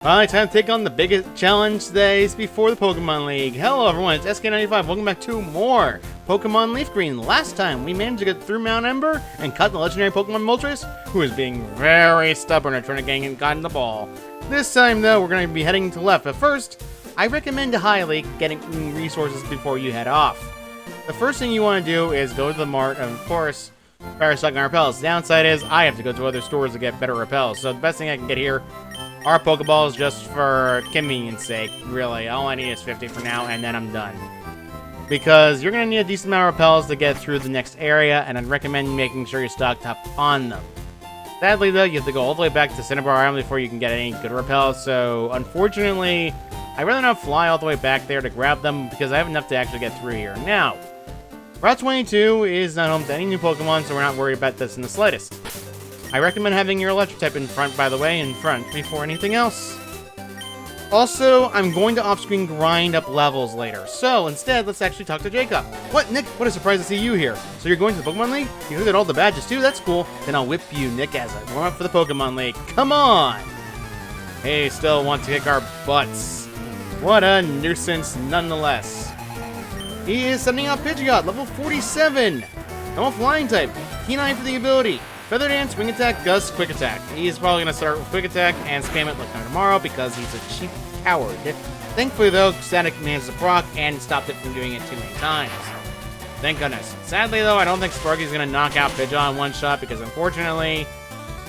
Alright, time to take on the biggest challenge days before the Pokemon League. Hello everyone, it's SK95. Welcome back to more Pokemon LeafGreen. Last time, we managed to get through Mount Ember and cut the legendary Pokemon Moltres, who is being very stubborn at trying to gain and gotten the ball. This time though, we're going to be heading to left, but first, I recommend highly getting resources before you head off. The first thing you want to do is go to the mart, and of course, fire stock and repels. The downside is, I have to go to other stores to get better repels, so the best thing I can get here are Pokeballs just for convenience sake, really. All I need is 50 for now, and then I'm done. Because you're going to need a decent amount of repels to get through the next area, and I'd recommend making sure you're stocked up on them. Sadly, though, you have to go all the way back to Cinnabar Island before you can get any good repels, so unfortunately, I'd rather not fly all the way back there to grab them, because I have enough to actually get through here. Now, Route 22 is not home to any new Pokemon, so we're not worried about this in the slightest. I recommend having your electric type in front, by the way, in front, before anything else. Also, I'm going to off-screen grind up levels later, so instead, let's actually talk to Jacob. What, Nick? What a surprise to see you here. So you're going to the Pokemon League? You looked at all the badges too? That's cool. Then I'll whip you, Nick, as I warm up for the Pokemon League. Come on! Hey, still want to kick our butts. What a nuisance, nonetheless. He is sending out Pidgeot, level 47. I'm a flying type. Keen Eye for the ability. Feather Dance, Wing Attack, Gust, Quick Attack. He's probably going to start with Quick Attack and spam it like no tomorrow because he's a cheap coward. Thankfully, though, Static managed to proc and stopped it from doing it too many times. Thank goodness. Sadly, though, I don't think Sparky's going to knock out Pidgeot in one shot because, unfortunately,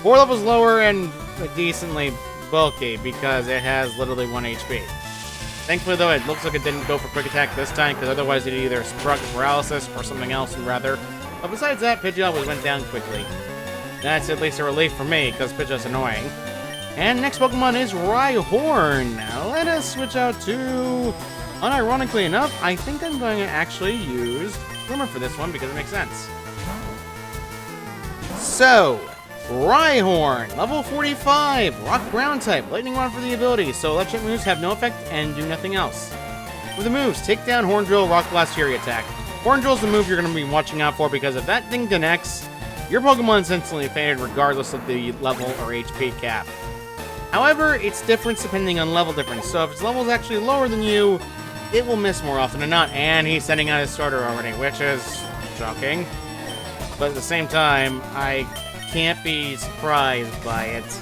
4 levels lower and decently bulky because it has literally 1 HP. Thankfully, though, it looks like it didn't go for Quick Attack this time because otherwise it'd either struck Paralysis or something else rather. But besides that, Pidgeot went down quickly. That's at least a relief for me, because Pidgeot's annoying. And next Pokemon is Rhyhorn. Now let us switch out to... Unironically enough, I think I'm going to actually use Swimmer for this one, because it makes sense. So, Rhyhorn, level 45, Rock Ground type, Lightning Rod for the ability, so electric moves have no effect and do nothing else. With the moves, Take Down, Horn Drill, Rock Blast, Fury Attack. Horn Drill is the move you're going to be watching out for, because if that thing connects, your Pokemon is instantly faded regardless of the level or HP cap. However, it's different depending on level difference, so if its level is actually lower than you, it will miss more often than not, and he's sending out his starter already, which is shocking. But at the same time, I can't be surprised by it.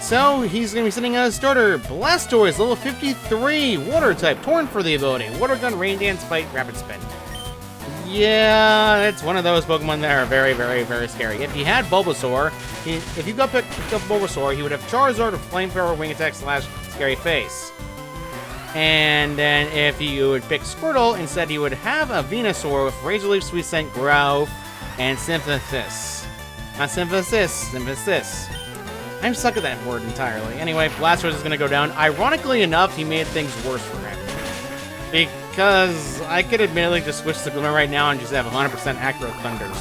So, he's going to be sending out his starter, Blastoise, level 53, Water type, Torn for the ability, Water Gun, Rain Dance, Fight, Rapid Spin. Yeah, it's one of those Pokemon that are very, very, very scary. If he had Bulbasaur, if you picked up Bulbasaur, he would have Charizard with Flamethrower, Wing Attack, / Scary Face. And then if you would pick Squirtle, instead he would have a Venusaur with Razor Leaf, Sweet Scent, Growth, and Symphysis. Not Symphysis, Symphysis. I'm stuck at that word entirely. Anyway, Blastoise is going to go down. Ironically enough, he made things worse for him. Because I could admittedly just switch to Glimmer right now and just have 100% accurate Thunders.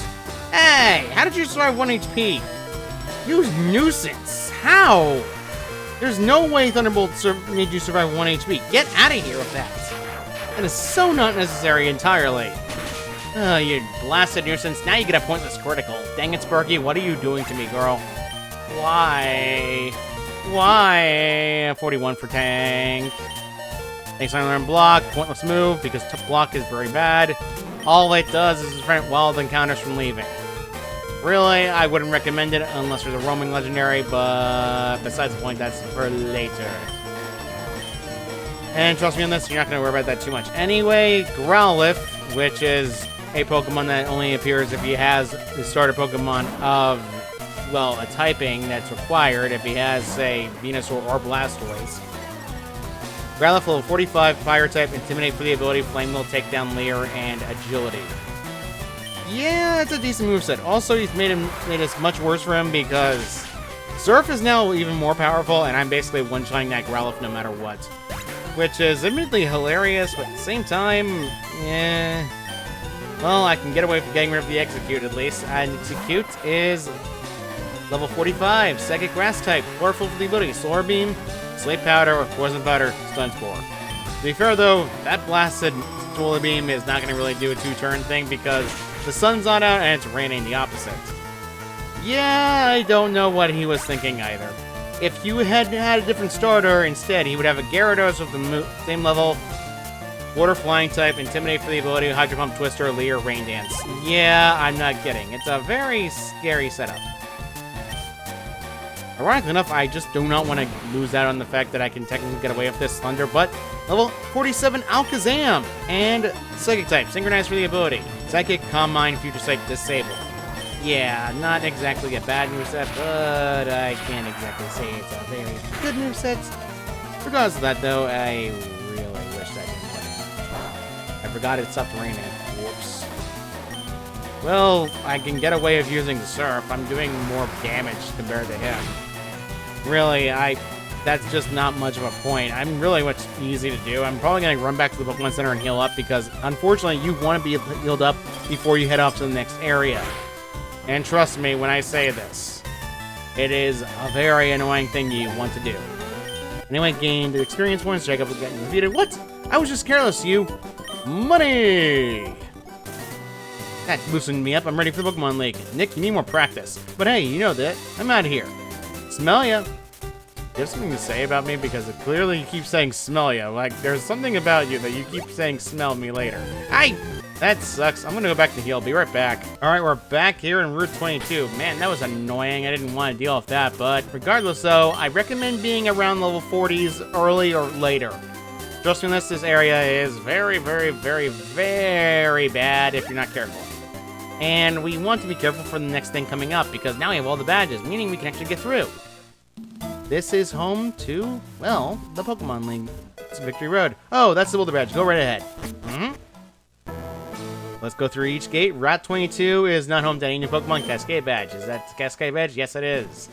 Hey, how did you survive 1 HP? You nuisance! How? There's no way Thunderbolt made you survive 1 HP. Get out of here with that. That is so not necessary entirely. You blasted nuisance. Now you get a pointless critical. Dang it, Sparky. What are you doing to me, girl? Why? Why? 41 for Tank. Thanks, I learned Block. Pointless move, because Block is very bad. All it does is prevent wild encounters from leaving. Really, I wouldn't recommend it unless there's a roaming legendary, but besides the point, that's for later. And trust me on this, you're not going to worry about that too much. Anyway, Growlithe, which is a Pokemon that only appears if he has the starter Pokemon of, well, a typing that's required if he has, say, Venusaur or Blastoise. Growlithe level 45, Fire type, Intimidate for the ability, Flame will take down Leer, and Agility. Yeah, it's a decent moveset. Also, he's made it much worse for him because Surf is now even more powerful, and I'm basically one-shotting that Growlithe no matter what. Which is admittedly hilarious, but at the same time, yeah. Well, I can get away from getting rid of the Execute at least. And Execute is level 45, Psychic Grass type, Powerful for the ability, Solar Beam, Slate Powder with Poison Powder, Stun Spore. To be fair though, that blasted Solar Beam is not going to really do a 2-turn thing because the sun's not out and it's raining the opposite. Yeah, I don't know what he was thinking either. If you had had a different starter instead, he would have a Gyarados with the same level, Water Flying type, Intimidate for the ability, Hydro Pump, Twister, Lee, or Rain Dance. Yeah, I'm not kidding. It's a very scary setup. Ironically enough, I just do not want to lose out on the fact that I can technically get away with this Thunder, but level 47 Alakazam and Psychic type, Synchronize for the ability. Psychic, Calm Mind, Future Sight, Disable. Yeah, not exactly a bad moveset, but I can't exactly say it's a very good moveset. Regardless of that, though, I really wish I didn't play it. I forgot it stopped raining. Whoops. Well, I can get away with using the Surf. I'm doing more damage compared to him. Really, that's just not much of a point. I'm really much easy to do. I'm probably going to run back to the Pokemon Center and heal up because, unfortunately, you want to be healed up before you head off to the next area. And trust me when I say this, it is a very annoying thing you want to do. Anyway, gained experience points, Jacob was getting defeated. What? I was just careless, you. Money! That loosened me up. I'm ready for the Pokemon League. Nick, you need more practice. But hey, you know that. I'm out of here. Smell ya. Do you have something to say about me? Because it clearly you keep saying smell ya. Like, there's something about you that you keep saying smell me later. That sucks. I'm gonna go back to heal. Be right back. Alright, we're back here in Route 22. Man, that was annoying. I didn't want to deal with that. But regardless, though, I recommend being around level 40s early or later. Trust me, this area is very, very, very, very bad if you're not careful. And we want to be careful for the next thing coming up, because now we have all the badges, meaning we can actually get through. This is home to, well, the Pokemon League. It's Victory Road. Oh, that's the Boulder Badge. Go right ahead. Let's go through each gate. Route 22 is not home to any new Pokemon. Cascade Badge. Is that the Cascade Badge? Yes, it is.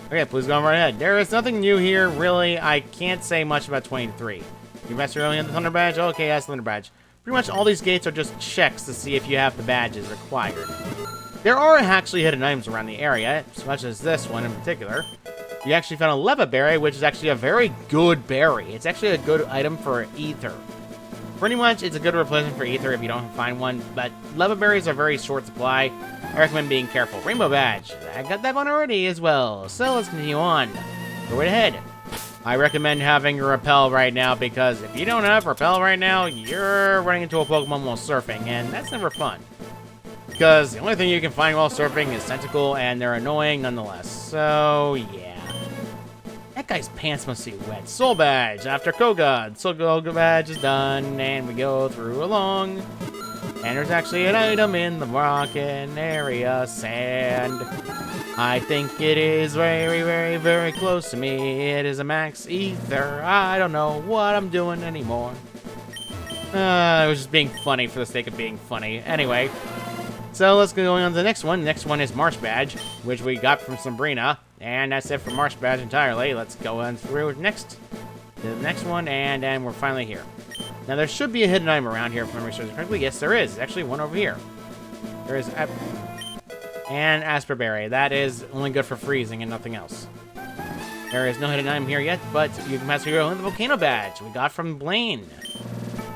Okay, please go right ahead. There is nothing new here, really. I can't say much about 23. You messed early on the Thunder Badge? Okay, that's the Thunder Badge. Pretty much all these gates are just checks to see if you have the badges required. There are actually hidden items around the area, such as this one in particular. You actually found a Leva Berry, which is actually a very good berry. It's actually a good item for Ether. Pretty much, it's a good replacement for Ether if you don't find one, but Leva Berries are very short supply. I recommend being careful. Rainbow Badge. I got that one already as well, so let's continue on. Go right ahead. I recommend having a Repel right now, because if you don't have Repel right now, you're running into a Pokemon while surfing, and that's never fun. Because the only thing you can find while surfing is Tentacle, and they're annoying nonetheless. So, yeah. That guy's pants must be wet. Soul Badge after Kogod. Soul Badge is done, and we go through along. And there's actually an item in the rockin' area, sand. I think it is very, very, very close to me. It is a Max Ether. I don't know what I'm doing anymore. I was just being funny for the sake of being funny. Anyway, so let's go on to the next one. The next one is Marsh Badge, which we got from Sabrina. And that's it for Marsh Badge entirely. Let's go on through next to the next one, and then we're finally here. Now, there should be a hidden item around here, if memory serves correctly. Yes, there is. There's actually one over here. There is... and Asperberry. That is only good for freezing and nothing else. There is no hidden item here yet, but you can pass through the Volcano Badge we got from Blaine.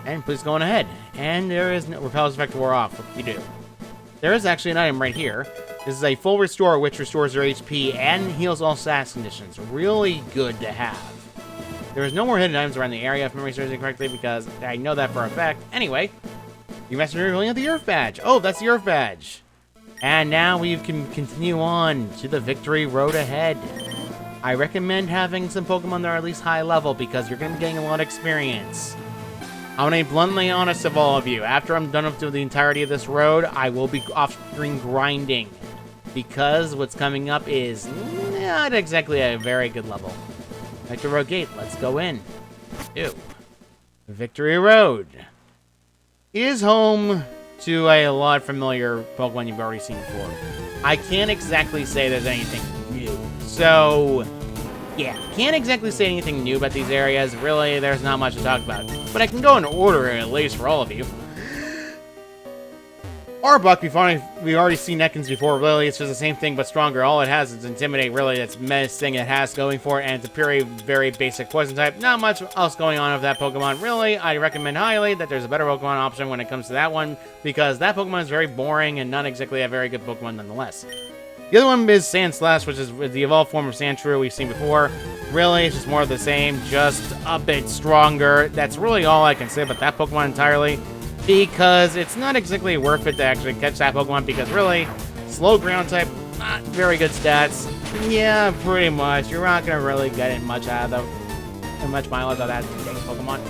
And please go on ahead. And there is no Repel's effect wore off. What do you do? There is actually an item right here. This is a full restore, which restores your HP and heals all stats conditions. Really good to have. There is no more hidden items around the area, if memory serves correctly, because I know that for a fact. Anyway, you messed around with the Earth Badge. Oh, that's the Earth Badge. And now we can continue on to the Victory Road ahead. I recommend having some Pokemon that are at least high level, because you're going to be getting a lot of experience. I'm going to be bluntly honest of all of you. After I'm done with the entirety of this road, I will be off-screen grinding, because what's coming up is not exactly a very good level. Victory Road Gate, let's go in. Ew. Victory Road is home to a lot of familiar Pokemon you've already seen before. I can't exactly say there's anything new. So, yeah, can't exactly say anything new about these areas. Really, there's not much to talk about. But I can go in order, at least, for all of you. Arbok, we've already seen Ekans before, really. It's just the same thing, but stronger. All it has is Intimidate, really. That's the best thing it has going for it, and it's a very, very basic poison type. Not much else going on with that Pokemon. Really, I recommend highly that there's a better Pokemon option when it comes to that one, because that Pokemon is very boring and not exactly a very good Pokemon nonetheless. The other one is Sandslash, which is the evolved form of Sandshrew we've seen before. Really, it's just more of the same, just a bit stronger. That's really all I can say about that Pokemon entirely, because it's not exactly worth it to actually catch that Pokemon, because really, slow ground type, not very good stats. Yeah, pretty much. You're not going to really get much out of much mileage out of that Pokemon.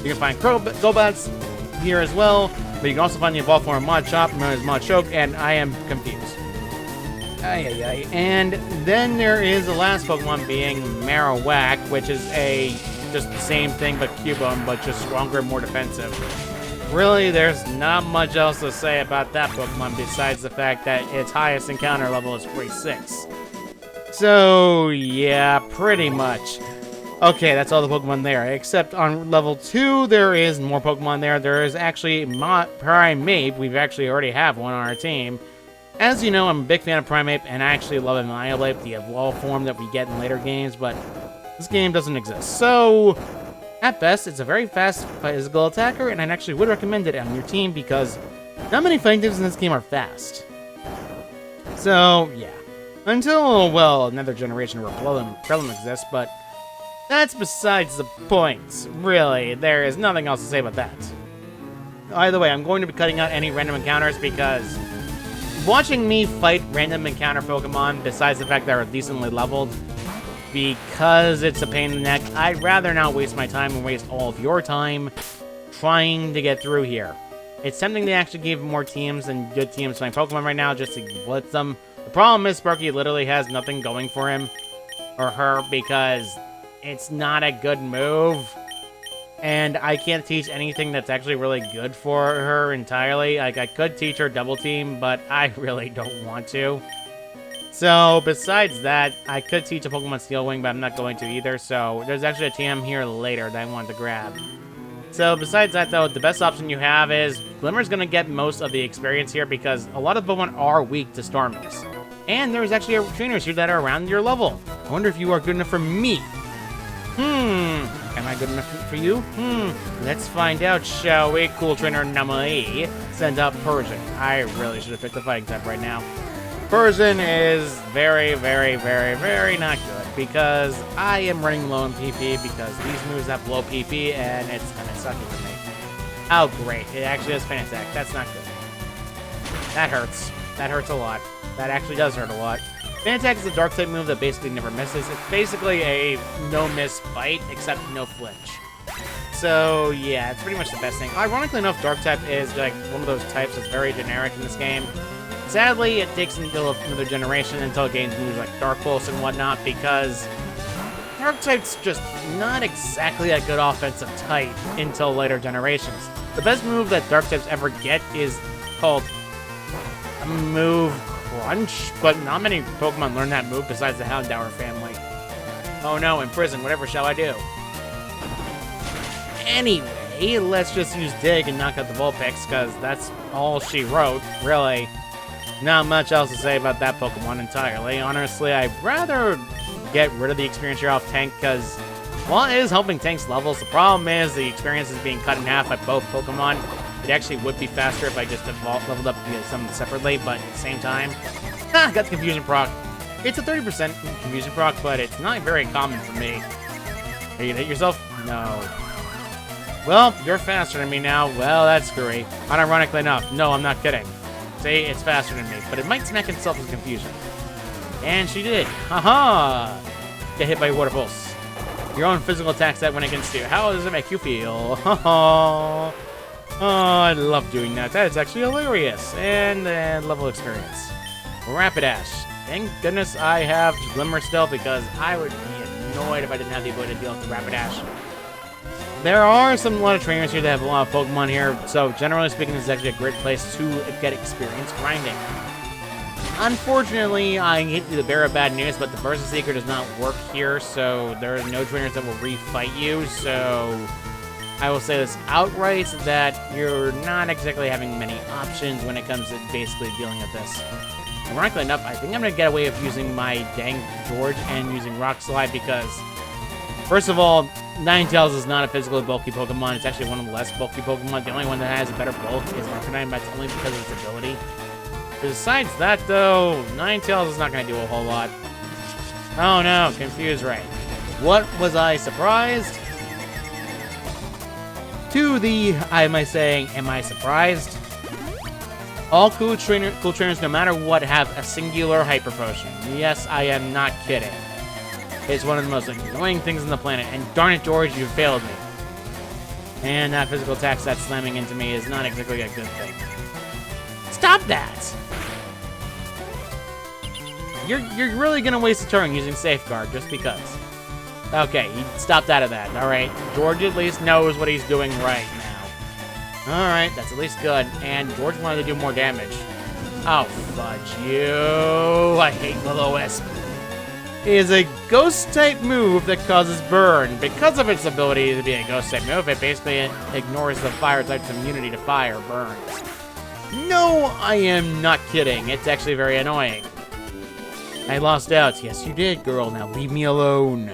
You can find Golbats here as well, but you can also find the evolved form of Machop, known as Machoke, and I am confused. And then there is the last Pokemon being Marowak, which is just the same thing but Cubone, but just stronger and more defensive. Really, there's not much else to say about that Pokemon besides the fact that its highest encounter level is 46. So, yeah, pretty much. Okay, that's all the Pokemon there, except on level 2, there is more Pokemon there. There is actually Primeape. We've actually already have one on our team. As you know, I'm a big fan of Primeape, and I actually love Annihilate, the evolved form that we get in later games, but this game doesn't exist. So, at best, it's a very fast physical attacker, and I actually would recommend it on your team because not many fighting types in this game are fast. So, yeah. Until, well, another generation where Breloom exists, but that's besides the point. Really, there is nothing else to say about that. Either way, I'm going to be cutting out any random encounters because watching me fight random encounter Pokemon, besides the fact that they're decently leveled, because it's a pain in the neck, I'd rather not waste my time and waste all of your time trying to get through here. It's tempting to actually give more teams and good teams playing Pokemon right now just to blitz them. The problem is Sparky literally has nothing going for him or her because it's not a good move. And I can't teach anything that's actually really good for her entirely. Like, I could teach her Double Team, but I really don't want to. So, besides that, I could teach a Pokemon Steel Wing, but I'm not going to either. So, there's actually a TM here later that I wanted to grab. So, besides that, though, the best option you have is Glimmer's going to get most of the experience here because a lot of Pokemon are weak to Stormies. And there's actually trainers here that are around your level. I wonder if you are good enough for me. Am I good enough for you? Let's find out, shall we? Cool Trainer Namai, send up Persian. I really should have picked the fighting type right now. Persian is very, very, very, very not good because I am running low in PP because these moves have low PP and it's kind of sucky for me. Oh, great. It actually has Fan Attack. That's not good. That hurts. That hurts a lot. That actually does hurt a lot. Fan Attack is a Dark-type move that basically never misses. It's basically a no-miss fight, except no flinch. So, yeah, it's pretty much the best thing. Ironically enough, Dark-type is like one of those types that's very generic in this game. Sadly, it takes until another generation until it gains moves like Dark Pulse and whatnot, because Dark-type's just not exactly a good offensive type until later generations. The best move that Dark-types ever get is called a move Crunch, but not many Pokemon learn that move besides the Houndour family. Oh no, in prison, whatever shall I do? Anyway, let's just use Dig and knock out the Vulpix, because that's all she wrote, really. Not much else to say about that Pokemon entirely. Honestly, I'd rather get rid of the experience here off Tank, because while it is helping Tank's levels, the problem is the experience is being cut in half by both Pokemon. It actually would be faster if I just leveled up some separately, but at the same time, got the Confusion proc. It's a 30% Confusion proc, but it's not very common for me. Are you gonna hit yourself? No. Well, you're faster than me now. Well, that's screwy. Unironically enough. No, I'm not kidding. See, it's faster than me, but it might smack itself with Confusion. And she did. Haha! Get hit by a Water Pulse. Your own physical attack that went against you. How does it make you feel? Haha! Oh, I love doing that. That is actually hilarious. And level experience. Rapidash. Thank goodness I have Glimmer still, because I would be annoyed if I didn't have the ability to deal with the Rapidash. There are a lot of trainers here that have a lot of Pokemon here, so generally speaking, this is actually a great place to get experience grinding. Unfortunately, I hate the bearer of bad news, but the Burst Seeker does not work here, so there are no trainers that will refight you, so I will say this outright, that you're not exactly having many options when it comes to basically dealing with this. Ironically enough, I think I'm going to get away with using my dang George and using Rock Slide because, first of all, Ninetales is not a physically bulky Pokemon. It's actually one of the less bulky Pokemon. The only one that has a better bulk is Arcanine, but that's only because of its ability. Besides that, though, Ninetales is not going to do a whole lot. Oh no, confused right. What was I surprised? To the, am I saying, am I surprised? All cool trainers, no matter what, have a singular Hyper Potion. Yes, I am not kidding. It's one of the most annoying things on the planet, and darn it, George, you failed me. And that physical attack that's slamming into me is not exactly a good thing. Stop that! You're really gonna waste a turn using Safeguard just because. Okay, he stopped out of that. Alright, George at least knows what he's doing right now. Alright, that's at least good. And George wanted to do more damage. Oh, fudge you. I hate Will-O-Wisp. It is a ghost-type move that causes burn. Because of its ability to be a ghost-type move, it basically ignores the fire-type's immunity to fire burns. No, I am not kidding. It's actually very annoying. I lost out. Yes, you did, girl. Now leave me alone.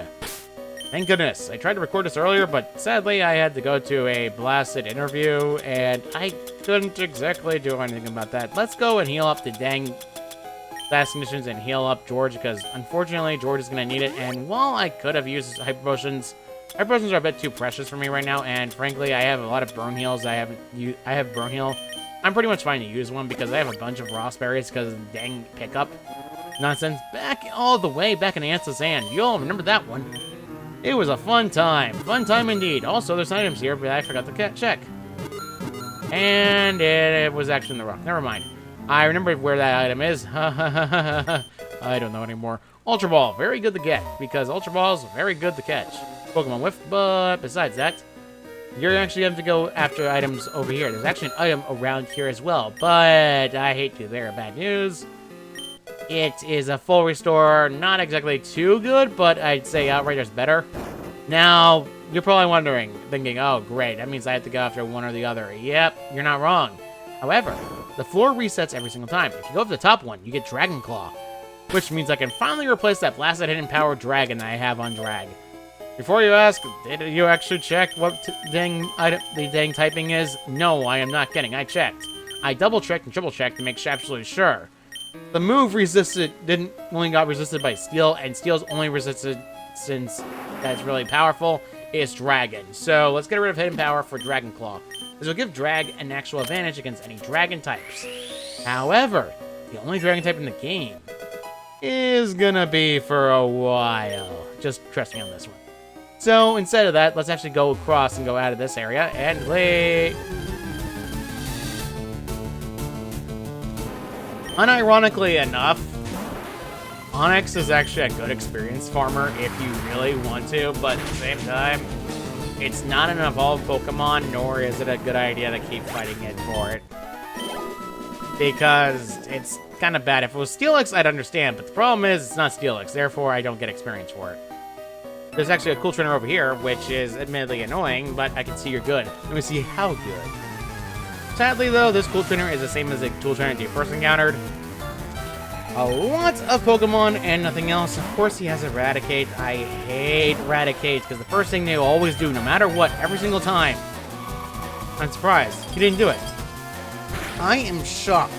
Thank goodness. I tried to record this earlier, but sadly I had to go to a blasted interview, and I couldn't exactly do anything about that. Let's go and heal up the dang fast conditions and heal up George, because unfortunately George is going to need it, and while I could have used Hyper Potions are a bit too precious for me right now, and frankly I have a lot of burn heals. I have burn heal. I'm pretty much fine to use one because I have a bunch of Ross berries because of the dang pickup nonsense all the way back in Ansa's Hand. You'll remember that one. It was a fun time indeed. Also, there's items here, but I forgot to check. And it was actually in the rock. Never mind. I remember where that item is. I don't know anymore. Ultra Ball, very good to get, because Ultra Ball is very good to catch. Pokemon Whiff, but besides that, you're actually going to go after items over here. There's actually an item around here as well, but I hate to bear bad news. It is a full restore, not exactly too good, but I'd say Outrider's better. Now, you're probably wondering, thinking, oh great, that means I have to go after one or the other. Yep, you're not wrong. However, the floor resets every single time. If you go for the top one, you get Dragon Claw, which means I can finally replace that blasted hidden power dragon that I have on Drag. Before you ask, did you actually check what the dang typing is? No, I am not kidding, I checked. I double-checked and triple-checked to make absolutely sure. The move only got resisted by Steel, and Steel's only resisted since that's really powerful is Dragon. So let's get rid of Hidden Power for Dragon Claw. This will give Drag an actual advantage against any Dragon types. However, the only Dragon type in the game is gonna be for a while. Just trust me on this one. So instead of that, let's actually go across and go out of this area and play. Unironically enough, Onyx is actually a good experience farmer if you really want to, but at the same time, it's not an evolved Pokemon, nor is it a good idea to keep fighting it for it. Because it's kind of bad. If it was Steelix, I'd understand, but the problem is it's not Steelix, therefore I don't get experience for it. There's actually a cool trainer over here, which is admittedly annoying, but I can see you're good. Let me see how good. Sadly, though, this cool trainer is the same as the tool trainer you first encountered. A lot of Pokemon and nothing else. Of course, he has Eradicate. I hate Eradicate because the first thing they always do, no matter what, every single time. I'm surprised. He didn't do it. I am shocked.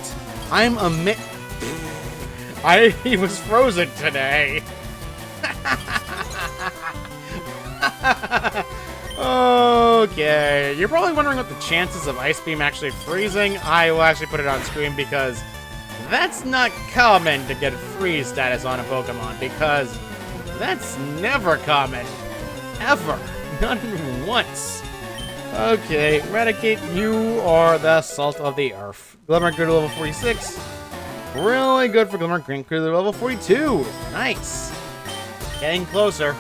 He was frozen today. Okay, you're probably wondering what the chances of Ice Beam actually freezing. I will actually put it on screen because that's not common to get freeze status on a Pokemon, because that's never common. Ever. Not even once. Okay, Eradicate, you are the salt of the earth. Glimmer grew to level 46. Really good for Glimmer grew to level 42. Nice. Getting closer.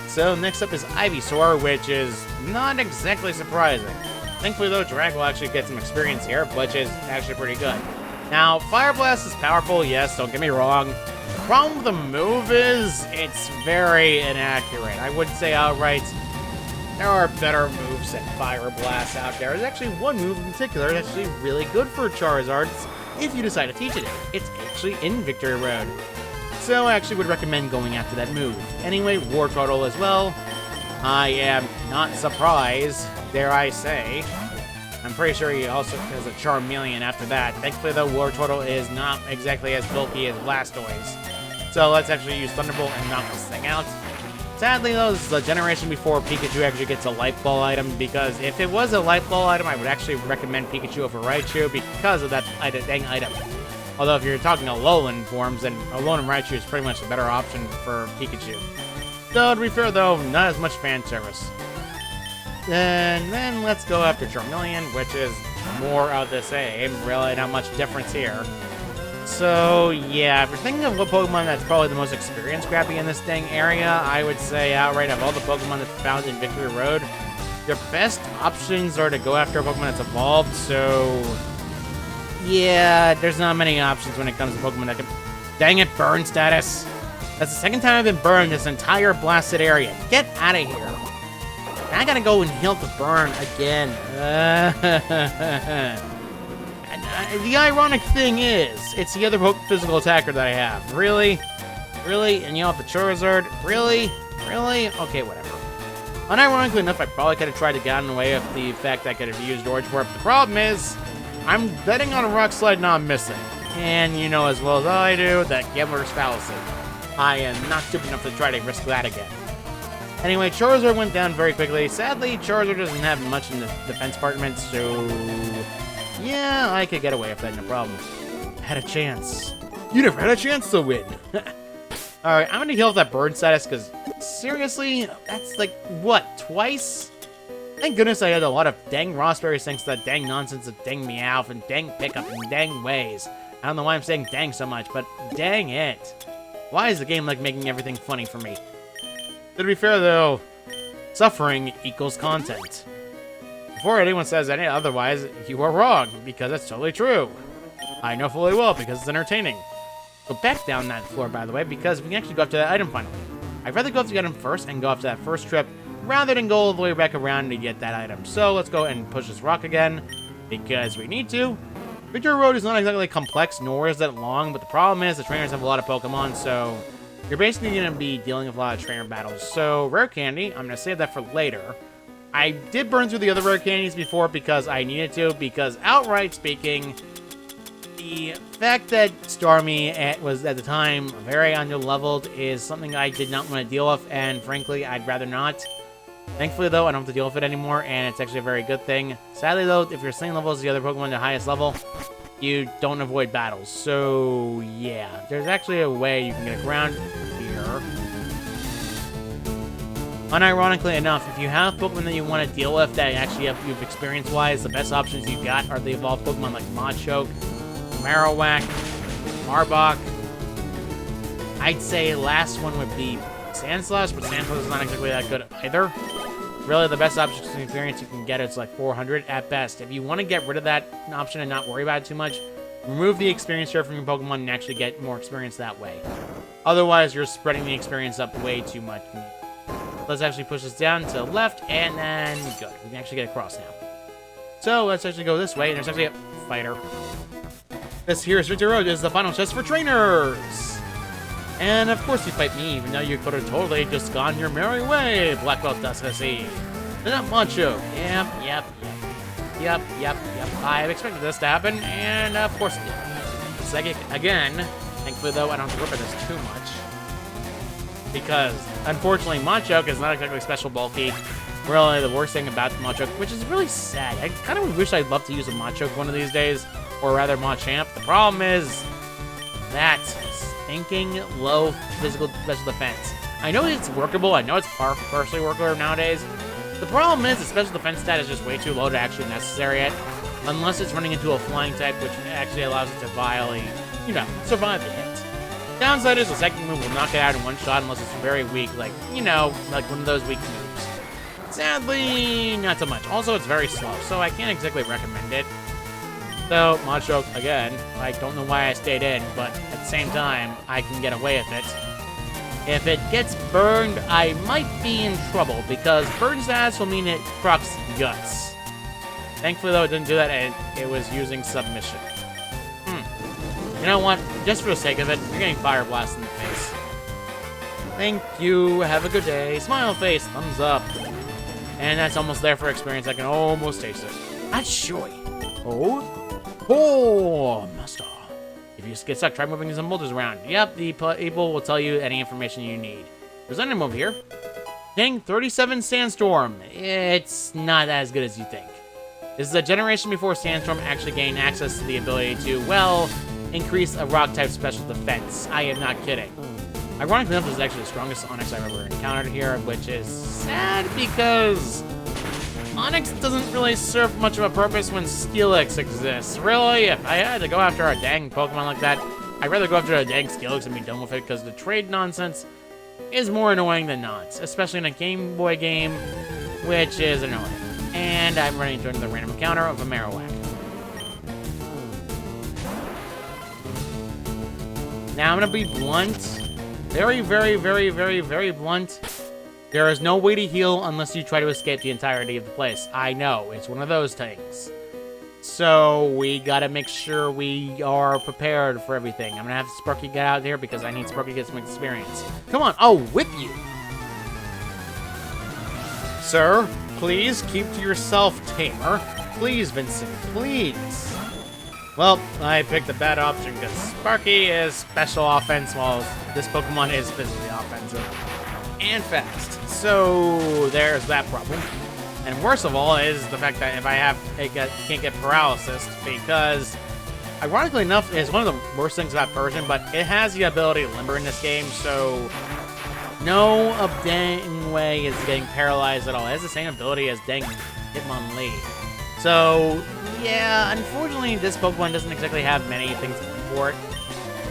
So next up is Ivysaur, which is not exactly surprising. Thankfully though, Drag will actually get some experience here, which is actually pretty good. Now, Fire Blast is powerful, yes, don't get me wrong. The problem with the move is, it's very inaccurate. I would say outright, there are better moves than Fire Blast out there. There's actually one move in particular that's actually really good for Charizard if you decide to teach it. It's actually in Victory Road. So I actually would recommend going after that move. Anyway, War Turtle as well. I am not surprised, dare I say, I'm pretty sure he also has a Charmeleon after that. Thankfully, though, Wartortle is not exactly as bulky as Blastoise. So let's actually use Thunderbolt and knock this thing out. Sadly, though, this is the generation before Pikachu actually gets a Life Ball item, because if it was a Life Ball item, I would actually recommend Pikachu over Raichu because of that dang item. Although, if you're talking Alolan forms, then Alolan Raichu is pretty much a better option for Pikachu. Though, to be fair, though, not as much fan service. And then let's go after Charmeleon, which is more of the same. Really, not much difference here. So, yeah, if you're thinking of what Pokemon that's probably the most experience-grabbing in this dang area, I would say outright of all the Pokemon that's found in Victory Road, your best options are to go after a Pokemon that's evolved, so... yeah, there's not many options when it comes to Pokemon that can... dang it, burn status! That's the second time I've been burned this entire blasted area. Get out of here! I gotta go and heal the burn again. The ironic thing is, it's the other physical attacker that I have. Really? Really? And you have the Charizard? Really? Really? Okay, whatever. Unironically enough, I probably could have tried to get in the way of the fact that I could have used Orange Warp. The problem is, I'm betting on a Rock Slide not missing. And you know as well as I do that Gambler's Fallacy. I am not stupid enough to try to risk that again. Anyway, Charizard went down very quickly. Sadly, Charizard doesn't have much in the defense department, so... yeah, I could get away with that, no problem. Had a chance. You never had a chance to win. Alright, I'm gonna heal that burn status, because seriously, that's like, what, twice? Thank goodness I had a lot of dang Raspberries thanks to that dang nonsense of dang Meowth and dang Pickup and dang Ways. I don't know why I'm saying dang so much, but dang it. Why is the game like making everything funny for me? To be fair though, suffering equals content. Before anyone says any otherwise, you are wrong, because that's totally true. I know fully well, because it's entertaining. Go back down that floor, by the way, because we can actually go up to that item finally. I'd rather go up to the item first and go up to that first trip, rather than go all the way back around to get that item. So let's go and push this rock again, because we need to. Victory Road is not exactly complex, nor is it long, but the problem is the trainers have a lot of Pokemon, so you're basically going to be dealing with a lot of trainer battles. So, rare candy, I'm going to save that for later. I did burn through the other rare candies before because I needed to, because outright speaking, the fact that Starmie was at the time very under-leveled is something I did not want to deal with, and frankly, I'd rather not. Thankfully, though, I don't have to deal with it anymore, and it's actually a very good thing. Sadly, though, if your same level as the other Pokemon at the highest level, you don't avoid battles. So, yeah, there's actually a way you can get around here. Unironically enough, if you have Pokemon that you want to deal with that actually have you experience-wise, the best options you've got are the evolved Pokemon like Machoke, Marowak, Arbok. I'd say last one would be Sandslash, but Sandslash is not exactly that good either. Really, the best option to experience you can get is like 400 at best. If you want to get rid of that option and not worry about it too much, remove the experience share from your Pokemon and actually get more experience that way. Otherwise, you're spreading the experience up way too much. Let's actually push this down to the left, and then good. We can actually get across now. So let's actually go this way, and there's actually a fighter. This here is Victory Road. This is the final test for trainers. And of course you fight me, even though you could have totally just gone your merry way, Black Belt Dusty. Not Macho. Yep. I expected this to happen, and of course it did. Psychic again. Thankfully, though, I don't have to work on this too much. Because, unfortunately, Machoke is not exactly special bulky. Really, the worst thing about Machoke, which is really sad. I kind of wish I'd love to use a Machoke one of these days, or rather Machamp. The problem is that stinking low physical special defense. I know it's workable. I know it's partially workable nowadays. The problem is the special defense stat is just way too low to actually necessary it, unless it's running into a flying type, which actually allows it to violate, survive the hit. Downside is the second move will knock it out in one shot unless it's very weak, like one of those weak moves. Sadly, not so much. Also, it's very slow, so I can't exactly recommend it. So, Machoke, again, I don't know why I stayed in, but at the same time, I can get away with it. If it gets burned, I might be in trouble, because burn status will mean it procs guts. Thankfully, though, it didn't do that, and it was using submission. You know what? Just for the sake of it, you're getting Fire Blast in the face. Thank you. Have a good day. Smile face. Thumbs up. And that's almost there for experience. I can almost taste it. Ashoy. Oh? Oh, master. If you get stuck, try moving some boulders around. Yep, the people will tell you any information you need. There's an move here. Dang, 37 Sandstorm. It's not as good as you think. This is a generation before Sandstorm actually gained access to the ability to, well, increase a rock-type special defense. I am not kidding. Ironically enough, this is actually the strongest Onyx I've ever encountered here, which is sad because Onyx doesn't really serve much of a purpose when Steelix exists. Really, if I had to go after a dang Pokemon like that, I'd rather go after a dang Steelix and be done with it, because the trade nonsense is more annoying than not, especially in a Game Boy game, which is annoying. And I'm running into the random encounter of a Marowak. Now I'm gonna be blunt. Very, very, very, very, very blunt. There is no way to heal unless you try to escape the entirety of the place. I know, it's one of those things. So we gotta make sure we are prepared for everything. I'm gonna have Sparky get out there because I need Sparky to get some experience. Come on, I'll whip you. Sir, please keep to yourself, Tamer. Please, Vincent, please. Well, I picked a bad option because Sparky is special offense while this Pokemon is physically offensive and fast. So there's that problem. And worst of all is the fact that if I can't get paralysis, because ironically enough, it's one of the worst things about Persian, but it has the ability to limber in this game, so no dang way is getting paralyzed at all. It has the same ability as dang Hitmon League. So yeah, unfortunately this Pokemon doesn't exactly have many things for it,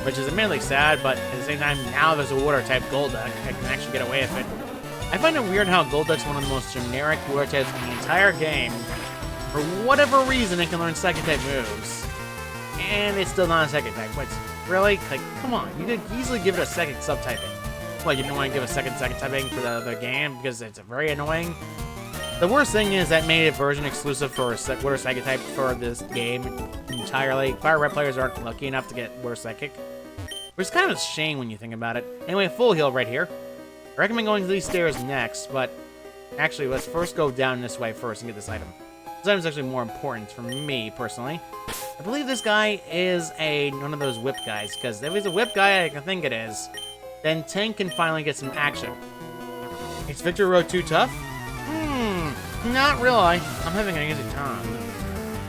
which is admittedly sad, but at the same time, now there's a water type Golduck, I can actually get away with it. I find it weird how Golduck's one of the most generic water types in the entire game. For whatever reason, it can learn second type moves. And it's still not a second type. But really? Like, come on. You could easily give it a second subtyping. What, you don't want to give a second typing for the other game because it's very annoying? The worst thing is that made it version exclusive for water psychic type for this game entirely. Fire Red players aren't lucky enough to get water psychic. Which is kind of a shame when you think about it. Anyway, full heal right here. I recommend going to these stairs next, but actually, let's first go down this way first and get this item. This item is actually more important for me, personally. I believe this guy is one of those whip guys, because if he's a whip guy, I think it is, then Tank can finally get some action. Is Victory Road too tough? Not really. I'm having an easy time.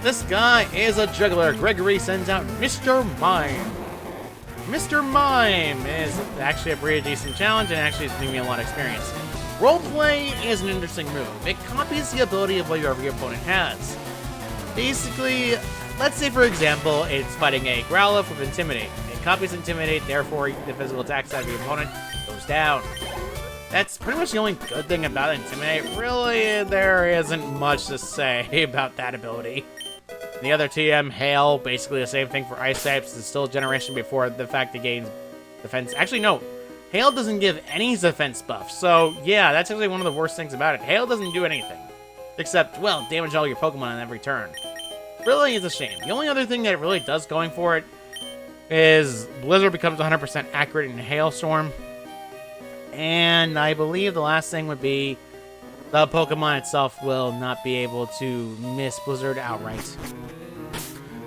This guy is a juggler. Gregory sends out Mr. Mime. Mr. Mime is actually a pretty decent challenge and actually is giving me a lot of experience. Roleplay is an interesting move. It copies the ability of whatever your opponent has. Basically, let's say for example, it's fighting a Growlithe with Intimidate. It copies Intimidate, therefore the physical attack side of your opponent goes down. That's pretty much the only good thing about Intimidate. Really, there isn't much to say about that ability. The other TM, Hail, basically the same thing for Ice types. It's still a generation before the fact it gains defense. Actually, no. Hail doesn't give any defense buff. So, yeah, that's actually one of the worst things about it. Hail doesn't do anything. Except, well, damage all your Pokemon on every turn. Really is a shame. The only other thing that it really does going for it is Blizzard becomes 100% accurate in Hailstorm. And I believe the last thing would be the Pokemon itself will not be able to miss Blizzard outright.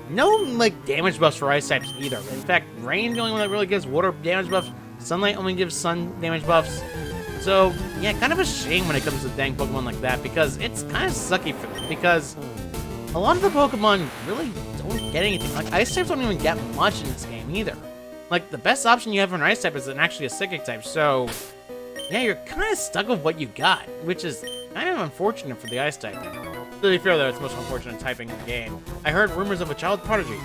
No, like, damage buffs for Ice types either. In fact, Rain's the only one that really gives water damage buffs. Sunlight only gives sun damage buffs. So, yeah, kind of a shame when it comes to dang Pokemon like that, because it's kind of sucky for them, because a lot of the Pokemon really don't get anything. Like, Ice types don't even get much in this game either. Like, the best option you have for an Ice type is actually a Psychic type, so yeah, you're kind of stuck with what you got, which is kind of unfortunate for the Ice type. To be fair, though, it's the most unfortunate typing in the game. I heard rumors of a child prodigy,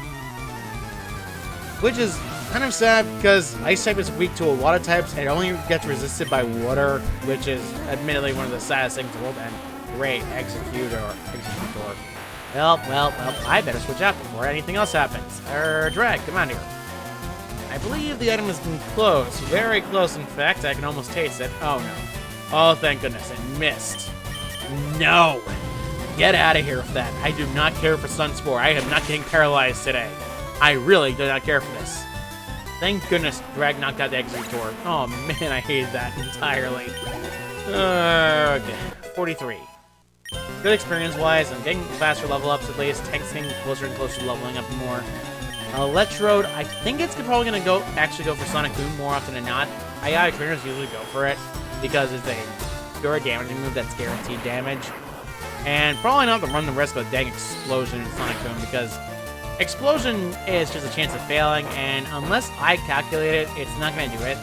which is kind of sad because Ice type is weak to a lot of types and it only gets resisted by water, which is admittedly one of the saddest things in the world. And great, Executor. Well, I better switch out before anything else happens. Drag, come on here. I believe the item has been close. Very close, in fact. I can almost taste it. Oh, no. Oh, thank goodness. It missed. No. Get out of here with that. I do not care for Sunspore. I am not getting paralyzed today. I really do not care for this. Thank goodness Drag knocked out the Executor. Oh, man, I hated that entirely. Okay. 43. Good experience-wise. I'm getting faster level ups at least. Tank's getting closer and closer to leveling up more. Electrode, I think it's probably going to actually go for Sonic Boom more often than not. AI trainers usually go for it because it's a pure damaging move that's guaranteed damage. And probably not to run the risk of a dang Explosion in Sonic Boom because Explosion is just a chance of failing, and unless I calculate it, it's not going to do it.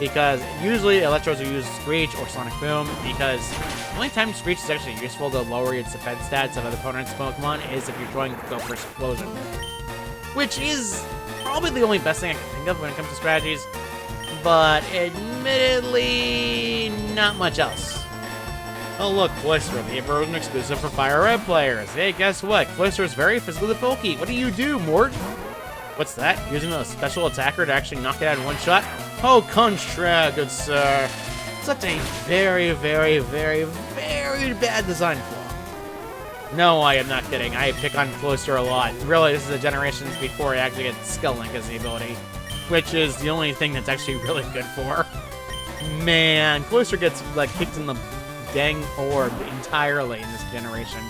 Because usually Electrodes will use Screech or Sonic Boom, because the only time Screech is actually useful to lower its defense stats of other opponents' Pokemon is if you're trying to go for Explosion. Which is probably the only best thing I can think of when it comes to strategies, but admittedly, not much else. Oh look, Cloyster, the Evolution exclusive for Fire Red players. Hey, guess what? Cloyster is very physically bulky. What do, Mort? What's that? Using a special attacker to actually knock it out in one shot? Oh, Contra, good sir. Such a very, very, very, very bad design flaw. No, I am not kidding. I pick on Cloyster a lot. Really, this is the generations before I actually get Skull Link as the ability, which is the only thing that's actually really good for. Man, Cloyster gets, like, kicked in the dang orb entirely in this generation.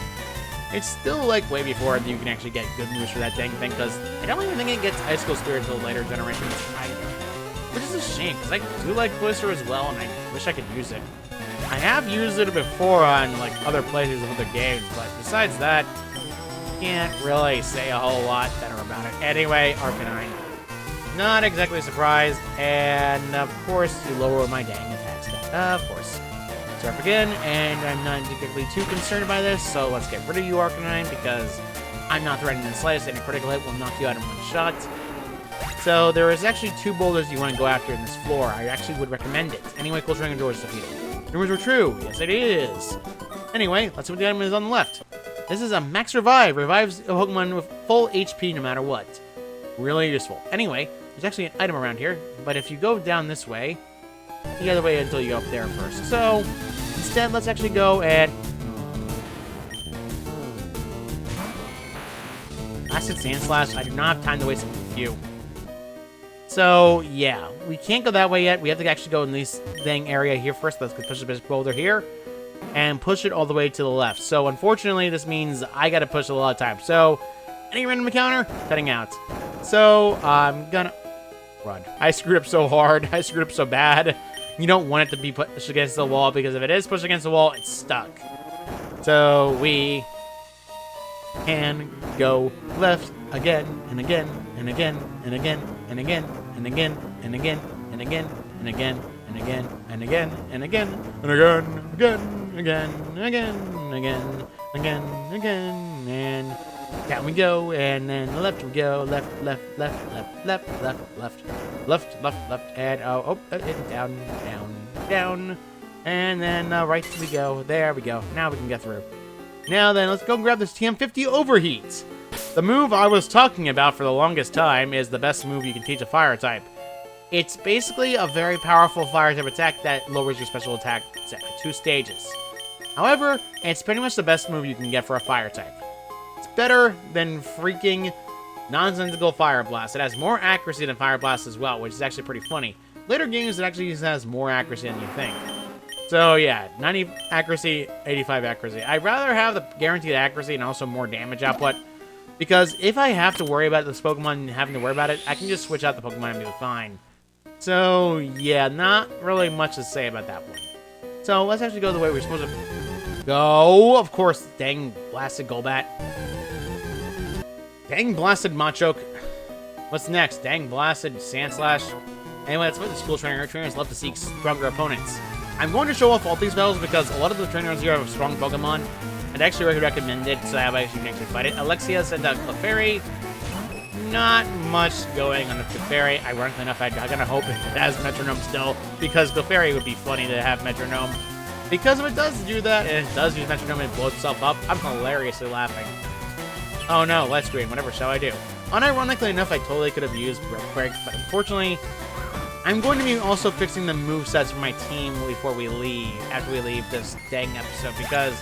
It's still like way before you can actually get good moves for that dang thing, because I don't even think it gets Icicle Spirit until later generations either. Which is a shame, because I do like Cloyster as well, and I wish I could use it. I have used it before on like other playthroughs of other games, but besides that, can't really say a whole lot better about it. Anyway, Arcanine. Not exactly surprised, and of course you lower my dang attack stat. Of course. Start again, and I'm not particularly too concerned by this, so let's get rid of you, Arcanine, because I'm not threatening the slightest, and a critical hit will knock you out in one shot. So there is actually 2 boulders you want to go after in this floor. I actually would recommend it. Anyway, Cold Dragon Door is defeated. Rumors were true. Yes, it is. Anyway, let's see what the item is on the left. This is a Max Revive. Revives a Pokemon with full HP no matter what. Really useful. Anyway, there's actually an item around here, but if you go down this way, the other way until you go up there first. So, instead, let's actually go and... Acid Sand Slash. I do not have time to waste a few. So, yeah. We can't go that way yet. We have to actually go in this dang area here first. Let's push the boulder here. And push it all the way to the left. So, unfortunately, this means I gotta push a lot of time. So, any random encounter? Cutting out. So, I'm gonna... Run. I screwed up so hard. I screwed up so bad. You don't want it to be pushed against the wall, because if it is pushed against the wall, it's stuck. So we can go left again and again and again and again and again and again and again and again and again and again and again and again and again again again and down we go, and then left we go, left, and down, and then right we go. There we go. Now we can get through. Now then, let's go grab this TM50 Overheat. The move I was talking about for the longest time is the best move you can teach a fire type. It's basically a very powerful fire type attack that lowers your special attack set by 2 stages. However, it's pretty much the best move you can get for a fire type. Better than freaking nonsensical Fire Blast. It has more accuracy than Fire Blast as well, which is actually pretty funny. Later games, it actually has more accuracy than you think. So yeah, 90 accuracy, 85 accuracy. I'd rather have the guaranteed accuracy and also more damage output, because if I have to worry about this Pokemon and having to worry about it, I can just switch out the Pokemon and be fine. So yeah, not really much to say about that one. So let's actually go the way we're supposed to go. Of course, dang blasted Golbat. Dang blasted Machoke. What's next? Dang blasted Sand Slash. Anyway, that's what the school trainers love to seek stronger opponents. I'm going to show off all these battles because a lot of the trainers here have strong Pokemon. I'd actually really recommend it, so I actually can actually fight it. Alexia sent out Clefairy. Not much going on the Clefairy. Ironically enough, I'm gonna hope it has Metronome still, because Clefairy would be funny to have Metronome. Because if it does do that, and it does use Metronome and blow itself up, I'm hilariously laughing. Oh no, LeafGreen, whatever shall I do? Unironically enough, I totally could have used Break, but unfortunately, I'm going to be also fixing the movesets for my team before we leave, after we leave this dang episode, because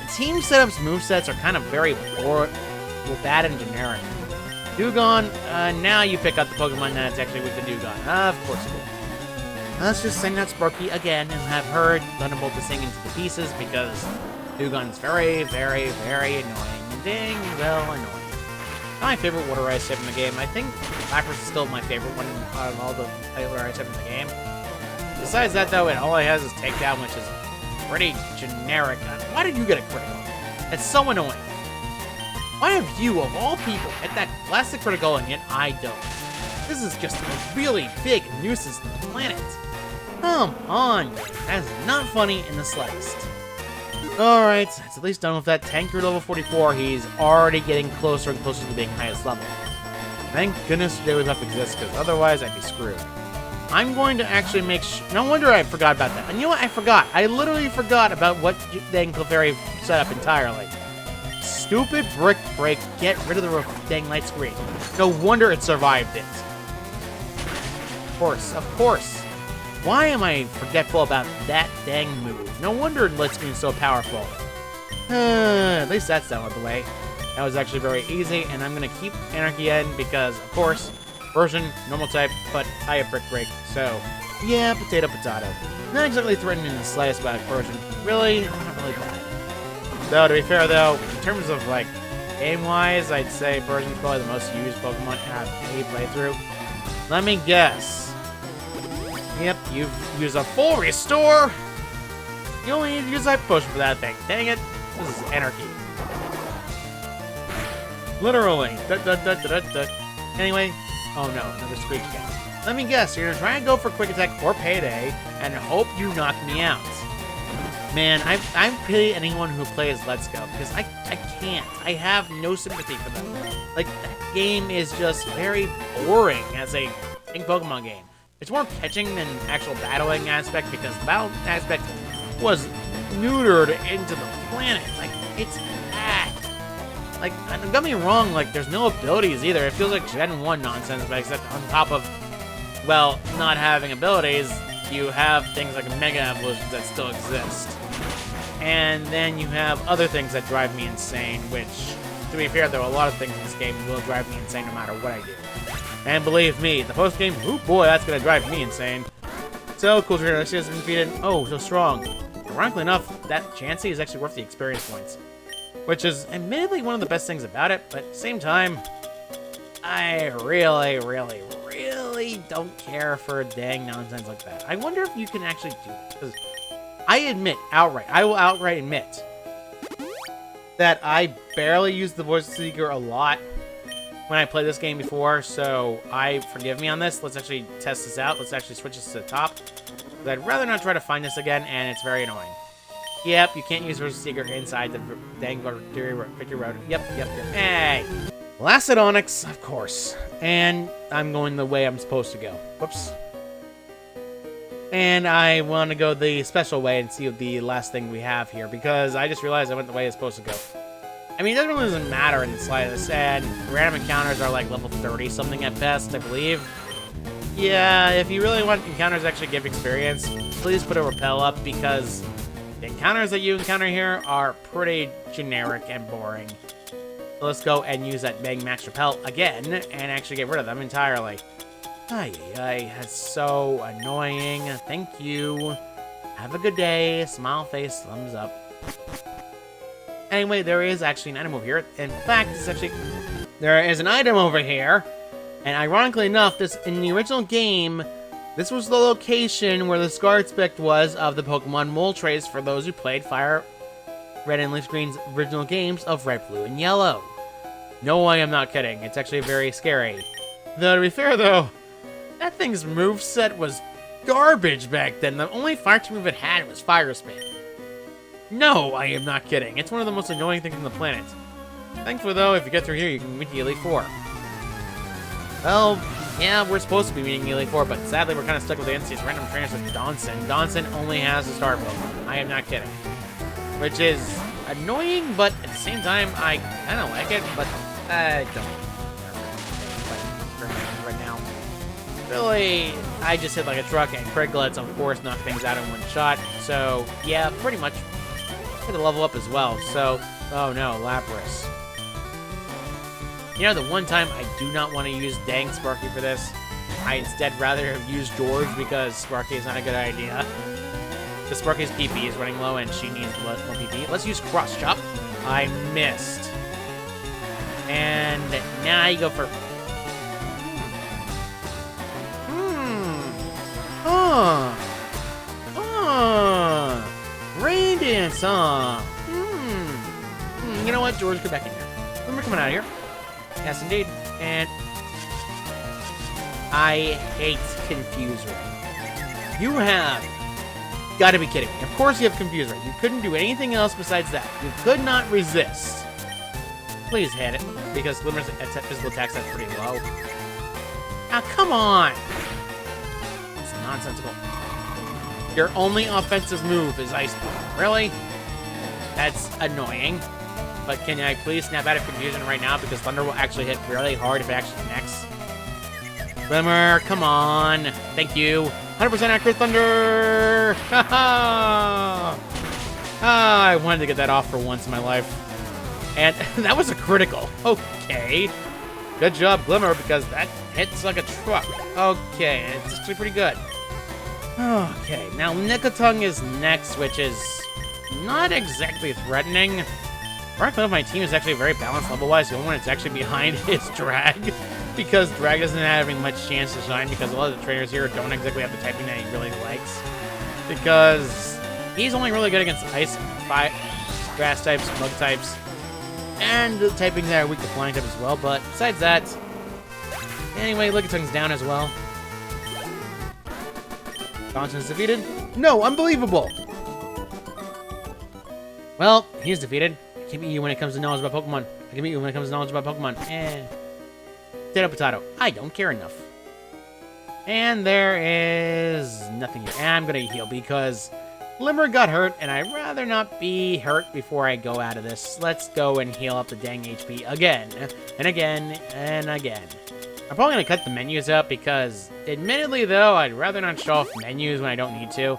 the team setup's movesets are kind of very poor, well, bad and generic. Dewgong, now you pick out the Pokemon that's actually with the Dewgong. Of course you will. Let's just send out Sparky again and have her Thunderbolt the thing into the pieces because Dewgunn's very, very, very annoying. And dang, well, annoying. Not my favorite water ice type in the game. I think Lapras is still my favorite one out of all the water ice type in the game. Besides that, though, all it has is Takedown, which is pretty generic. Why did you get a critical? That's so annoying. Why have you, of all people, hit that classic critical and yet I don't? This is just a really big nuisance to the planet. Come on, that is not funny in the slightest. Alright, it's at least done with that. Tanker level 44, he's already getting closer and closer to being highest level. Thank goodness Daily Buff exists, because otherwise I'd be screwed. I'm going to actually make no wonder I forgot about that. And you know what? I forgot. I literally forgot about what dang Clefairy set up entirely. Stupid Brick Break. Get rid of the dang light screen. No wonder it survived it. Of course, of course. Why am I forgetful about that dang move? No wonder light screen is so powerful. At least that's done with the way. That was actually very easy, and I'm going to keep Anarchy in because, of course, version, normal type, but I have Brick Break, so yeah, potato, potato. Not exactly threatening in the slightest about version. Really? Not really bad. Though, to be fair, though, in terms of, like, game-wise, I'd say version's probably the most used Pokemon out of any playthrough. Let me guess. Yep, you've used a full restore. You only need to use Hyper Potion for that thing. Dang it. This is Anarchy. Literally. Anyway. Oh no, another Screech again. Let me guess, you're gonna try and go for Quick Attack or Payday and hope you knock me out. Man, I pity anyone who plays Let's Go, because I can't. I have no sympathy for them. Like, that game is just very boring as a Pokemon game. It's more catching than actual battling aspect, because the battle aspect was neutered into the planet. Like, it's bad. Like, don't get me wrong, like, there's no abilities either. It feels like Gen 1 nonsense, but except on top of, well, not having abilities, you have things like Mega Evolutions that still exist. And then you have other things that drive me insane, which, to be fair, though, a lot of things in this game will drive me insane no matter what I do. And believe me, the post-game, oh boy, that's gonna drive me insane. So, Cool Trainer, she has been defeated. Oh, so strong. Ironically enough, that Chansey is actually worth the experience points. Which is admittedly one of the best things about it, but at the same time, I really, really, really don't care for dang nonsense like that. I wonder if you can actually do it, because I admit outright, I will outright admit that I barely use the Voice Seeker a lot when I played this game before, so forgive me on this. Let's actually test this out. Let's actually switch this to the top. But I'd rather not try to find this again, and it's very annoying. Yep, you can't use Voice Seeker inside the dang Victory Road. Yep. Hey! Lacid Onyx, of course. And I'm going the way I'm supposed to go. Whoops. And I want to go the special way and see the last thing we have here, because I just realized I went the way it's supposed to go. I mean, it doesn't matter in the slightest, and random encounters are like level 30-something at best, I believe. Yeah, if you really want encounters to actually give experience, please put a repel up, because the encounters that you encounter here are pretty generic and boring. So let's go and use that Bang Max Repel again, and actually get rid of them entirely. Ay, that's so annoying. Thank you. Have a good day. Smile face, thumbs up. Anyway, there is actually an item over here. In fact, there is an item over here. And ironically enough, in the original game, this was the location where the Scar Spect was of the Pokemon Moltres for those who played Fire Red and Leaf Green's original games of Red, Blue, and Yellow. No, I am not kidding. It's actually very scary. Though, to be fair, though, that thing's moveset was garbage back then. The only fire type move it had was Fire Spin. No, I am not kidding. It's one of the most annoying things on the planet. Thankfully, though, if you get through here, you can meet the Elite Four. Well, yeah, we're supposed to be meeting Elite Four, but sadly, we're kind of stuck with the NC's random trainers with Donson. Donson only has a Star Pokemon. I am not kidding. Which is annoying, but at the same time, I kind of like it, but I don't right now. Really, I just hit like a truck, and Craiglets, of course, knock things out in one shot. So, yeah, pretty much. Hit a level up as well. So, oh no, Lapras. You know, the one time I do not want to use dang Sparky for this I instead rather have used George because Sparky is not a good idea. The Sparky's PP is running low and she needs more PP. Let's use Cross Chop. I missed. And now you go for... Rain Dance, You know what? George, get back in here. We're coming out of here. Yes, indeed. And... I hate Confuse Ray. You have... Gotta be kidding me. Of course you have Confuse Ray. You couldn't do anything else besides that. You could not resist. Please hit it, because Limmer's physical attack that's pretty low. Ah, come on! It's nonsensical. Your only offensive move is Ice Bomb. Really? That's annoying. But can I please snap out of Confusion right now, because Thunder will actually hit really hard if it actually connects. Limmer, come on. Thank you. 100% accurate Thunder! Haha! I wanted to get that off for once in my life. And that was a critical. Okay. Good job, Glimmer, because that hits like a truck. Okay, it's actually pretty good. Okay, now Nickatongue is next, which is not exactly threatening. Right now, my team is actually very balanced level-wise. The only one that's actually behind is Drag, because Drag doesn't have much chance to shine, because a lot of the trainers here don't exactly have the typing that he really likes. Because he's only really good against ice, fire, grass types, bug types, and the typing that are weak to flying type as well. But besides that, anyway, Lickitongue's down as well. Johnson's defeated. No, unbelievable! Well, he's defeated. I can beat you when it comes to knowledge about Pokemon. I can beat you when it comes to knowledge about Pokemon. Potato. I don't care enough. And there is nothing here. And I'm gonna heal because Limmer got hurt, and I'd rather not be hurt before I go out of this. Let's go and heal up the dang HP again, and again, and again. I'm probably gonna cut the menus up because, admittedly though, I'd rather not show off menus when I don't need to.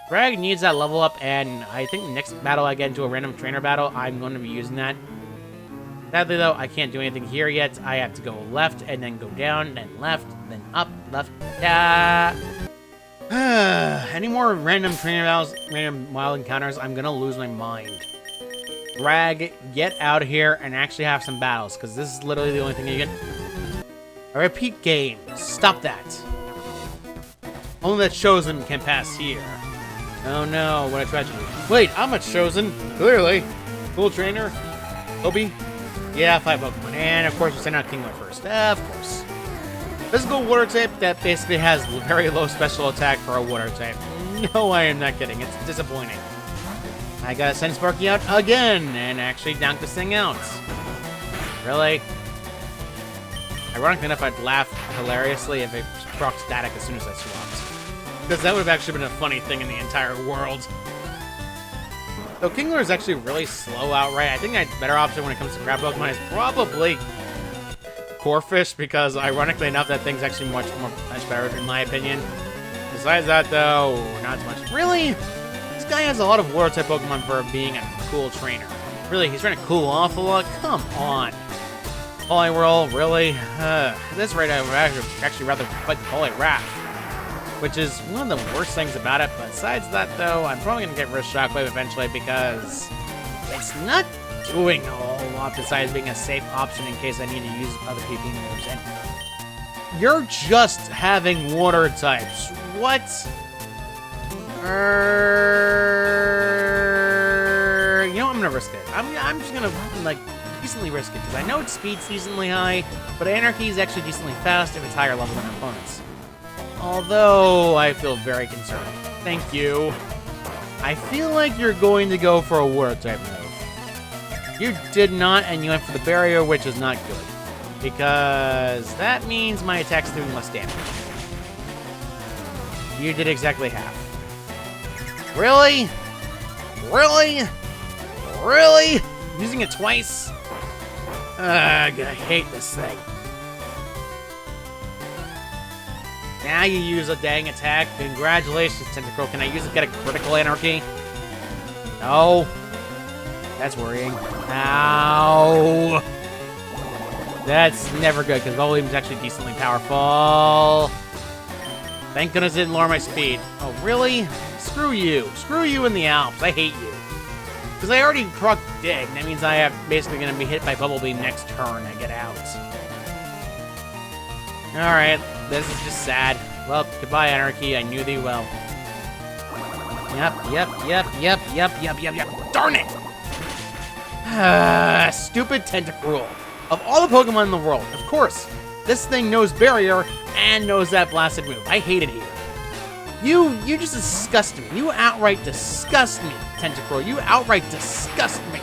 Drag needs that level up, and I think the next battle I get into a random trainer battle, I'm going to be using that. Sadly though, I can't do anything here yet. I have to go left, and then go down, then left, then up, left, any more random trainer battles, random wild encounters, I'm gonna lose my mind. Drag, get out of here and actually have some battles, because this is literally the only thing you can... A repeat game. Stop that. Only that Chosen can pass here. Oh no, what a tragedy. Wait, I'm a Chosen. Clearly. Cool trainer. Obi. Yeah, 5 Pokemon. And of course you send out Kingler first. Of course. Physical water type that basically has very low special attack for a water type. No, I am not kidding. It's disappointing. I gotta send Sparky out again and actually knock this thing out. Really? Ironically enough, I'd laugh hilariously if it proc static as soon as I swapped. Because that would have actually been a funny thing in the entire world. Though Kingler is actually really slow outright, I think a better option when it comes to crab Pokemon is probably Corphish, because ironically enough, that thing's actually much better in my opinion. Besides that though, not as much. Really? This guy has a lot of water type Pokemon for being a cool trainer. Really, he's trying to cool off a lot? Come on. Poliwhirl, really? At this rate, I would actually rather fight the Poliwrath, which is one of the worst things about it. Besides that, though, I'm probably going to get rid of Shockwave eventually because it's not doing a whole lot besides being a safe option in case I need to use other PP moves. And you're just having water types. What? You know what? I'm going to risk it. I'm just going to, like, decently risk it, because I know its speed's decently high, but Anarchy is actually decently fast if it's higher level than opponents. Although, I feel very concerned. Thank you. I feel like you're going to go for a water type move. You did not, and you went for the barrier, which is not good. Because that means my attack's doing less damage. You did exactly half. Really? Really? Really? Using it twice? Ugh, I hate this thing. Now you use a dang attack. Congratulations, Tentacruel. Can I use it to get a critical Anarchy? No. That's worrying. Ow. That's never good, because Volbeam's actually decently powerful. Thank goodness it didn't lower my speed. Oh, really? Screw you. Screw you in the Alps. I hate you. Because I already proc Dig. That means I am basically going to be hit by Bubble Beam next turn I get out. Alright, this is just sad. Well, goodbye, Anarchy. I knew thee well. Yep. Darn it! Stupid Tentacruel. Of all the Pokemon in the world, of course, this thing knows Barrier and knows that blasted move. I hate it here. You just disgust me. You outright disgust me, Tentacruel. You outright disgust me.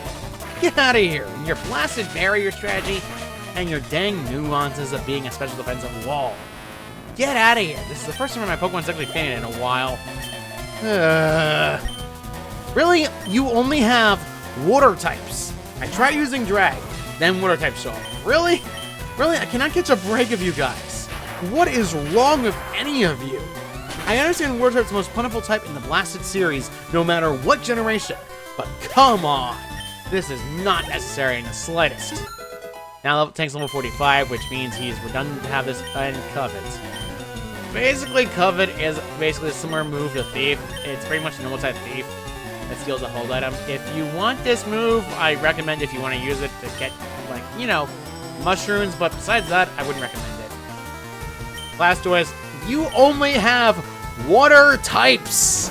Get out of here. And your blasted Barrier strategy and your dang nuances of being a special defensive wall. Get out of here. This is the first time my Pokemon's actually fainted in a while. Really? You only have water types. I tried using Drag, then water type show up. Really? Really? I cannot catch a break of you guys. What is wrong with any of you? I understand water type's the most plentiful type in the Blasted series, no matter what generation. But come on. This is not necessary in the slightest. Now Tank's level 45, which means he's redundant to have this and Covet. Basically, Covet is basically a similar move to Thief. It's pretty much a normal type Thief that steals a hold item. If you want this move, I recommend if you want to use it to get, like, you know, mushrooms, but besides that, I wouldn't recommend it. Blastoise, you only have water types!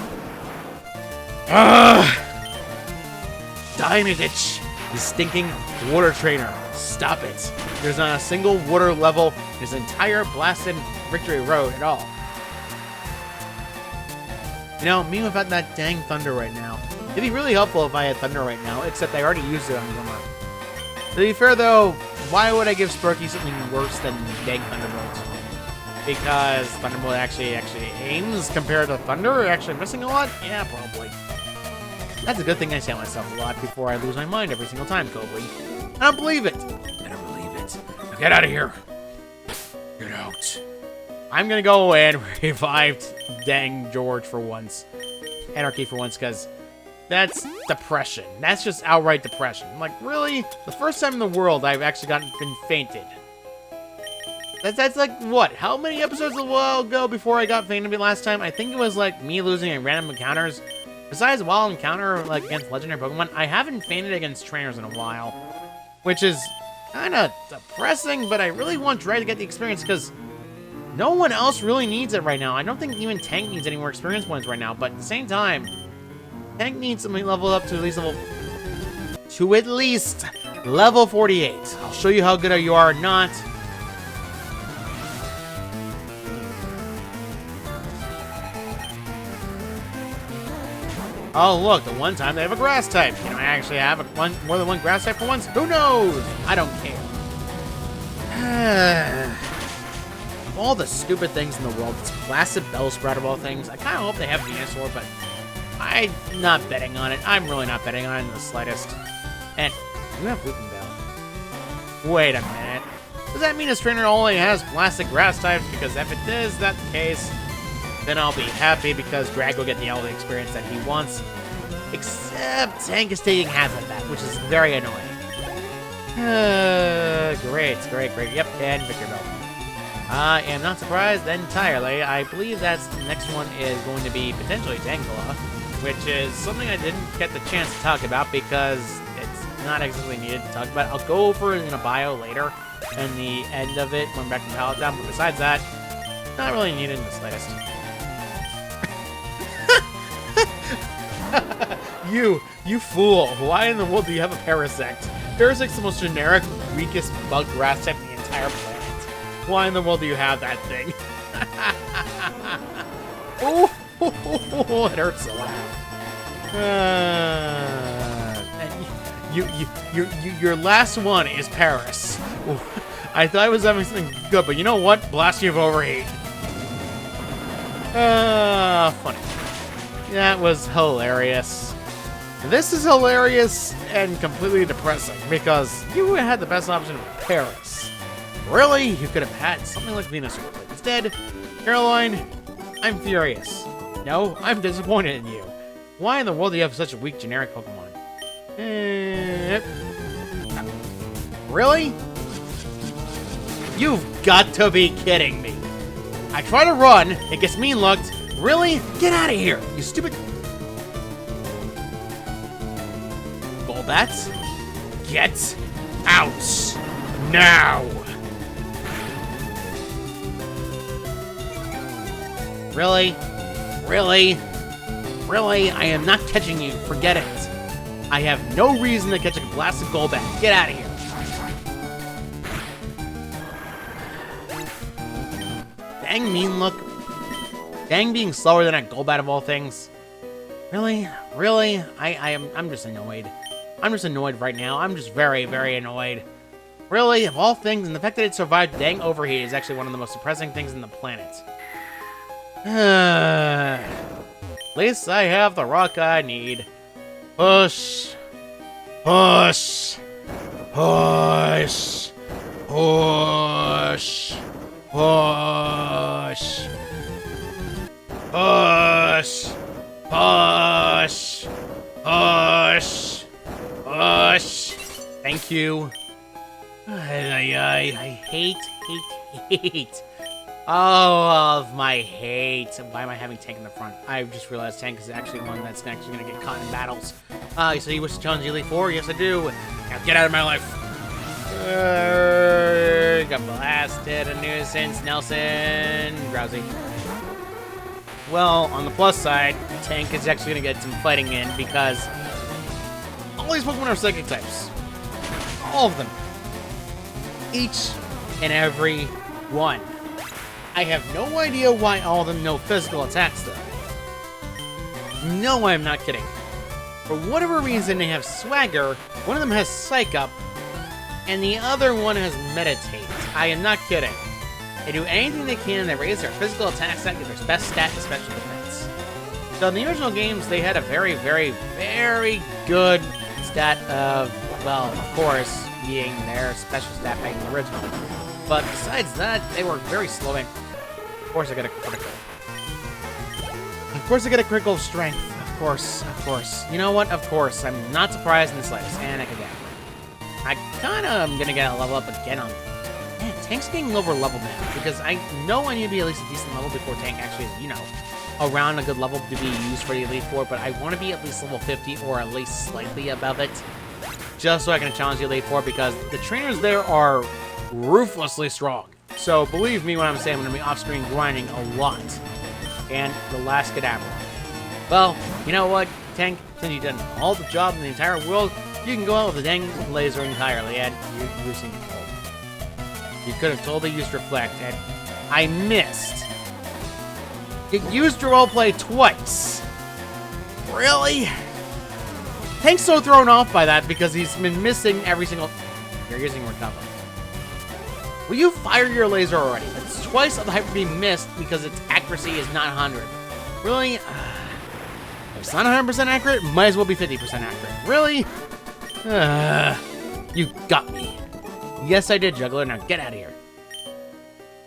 Diamonditch, you stinking water trainer. Stop it. There's not a single water level in this entire blasted Victory Road at all. You know, me without that dang Thunder right now. It'd be really helpful if I had Thunder right now, except I already used it on Glimmer. To be fair though, why would I give Sparky something worse than dang Thunderbolt? Because Thunderbolt actually aims compared to Thunder? Actually missing a lot? Yeah, probably. That's a good thing I say myself a lot before I lose my mind every single time, Cobley. I don't believe it. I don't believe it. Now get out of here. Get out. I'm gonna go away and revive dang George for once. Anarchy for once, because that's depression. That's just outright depression. I'm like, really? The first time in the world I've actually been fainted. That's like, what? How many episodes ago before I got fainted last time? I think it was like me losing in random encounters. Besides wild encounter, like against legendary Pokemon, I haven't fainted against trainers in a while. Which is kind of depressing, but I really want Drag to get the experience because no one else really needs it right now. I don't think even Tank needs any more experience points right now, but at the same time, Tank needs something leveled up to at least level 48. I'll show you how good you are or not. Oh, look, the one time they have a grass type. Can I actually have more than one grass type for once? Who knows? I don't care. Of all the stupid things in the world, this blasted Bellsprout of all things, I kind of hope they have Venusaur, but I'm not betting on it. I'm really not betting on it in the slightest. And you have Whooping Bell. Wait a minute. Does that mean this trainer only has plastic grass types? Because if it is that case, then I'll be happy because Drag will get the all the experience that he wants. Except Tank is taking half of that, which is very annoying. Great. Yep, and Victor Bell. I am not surprised entirely. I believe the next one is going to be potentially Tangela, which is something I didn't get the chance to talk about because it's not exactly needed to talk about. I'll go over it in a bio later, in the end of it when back to Pallet Town, but besides that, not really needed in the slightest. You fool. Why in the world do you have a Parasect? Parasect's the most generic, weakest bug grass type in the entire planet. Why in the world do you have that thing? Oh, it hurts so loud. Your last one is Paris. Ooh, I thought I was having something good, but you know what? Blast you of overheat. Funny. That was hilarious. This is hilarious and completely depressing because you had the best option of Paris. Really? You could have had something like Venusaur. Instead, Caroline, I'm furious. No, I'm disappointed in you. Why in the world do you have such a weak generic Pokemon? Really? You've got to be kidding me. I try to run, it gets mean looked. Really? Get out of here, you stupid... Golbat, get out now. Really? Really? Really? I am not catching you. Forget it. I have no reason to catch a blasted Golbat. Get out of here. Dang mean look. Dang being slower than a Golbat of all things. Really? Really? I'm just annoyed. I'm just annoyed right now. I'm just very, very annoyed. Really? Of all things, and the fact that it survived dang overheat is actually one of the most depressing things on the planet. At least I have the rock I need. Push. Push. Push. Push. Push. Push. Push. Push. Push. Thank you. I hate. Oh, of my hate. Why am I having Tank in the front? I just realized Tank is actually one that's actually going to get caught in battles. So you wish to challenge Elite Four? Yes, I do. Now get out of my life. Got blasted. A nuisance. Nelson. Drowsy. Well, on the plus side, Tank is actually going to get some fighting in because all these Pokemon are Psychic types. All of them. Each and every one. I have no idea why all of them know physical attacks, though. No, I'm not kidding. For whatever reason, they have Swagger, one of them has Psych Up, and the other one has Meditate. I am not kidding. They do anything they can, they raise their physical attack stat to their best stat and special defense. So in the original games, they had a very, very, very good stat of, well, of course, being their special stat back in the original. But besides that, they were very slow and... Of course I get a critical. Of course I get a critical of strength. Of course, of course. You know what? Of course. I'm not surprised in the slightest. And again. I kinda am gonna get a level up again on... Man, Tank's getting lower level now. Because I know I need to be at least a decent level before Tank actually is, you know, around a good level to be used for the Elite Four. But I want to be at least level 50 or at least slightly above it. Just so I can challenge the Elite Four because the trainers there are ruthlessly strong. So believe me when I'm saying I'm going to be off-screen grinding a lot. And the last Kadabra. Well, you know what, Tank? Since you've done all the job in the entire world, you can go out with the dang laser entirely, and you're using control. You could have totally used Reflect, and I missed. You used your roleplay twice. Really? Tank's so thrown off by that because he's been missing every single... You're using Recover. Will you fire your laser already? That's twice of the Hyper Beam missed because its accuracy is not 100. Really? If it's not 100% accurate, might as well be 50% accurate. Really? You got me. Yes, I did, Juggler. Now get out of here.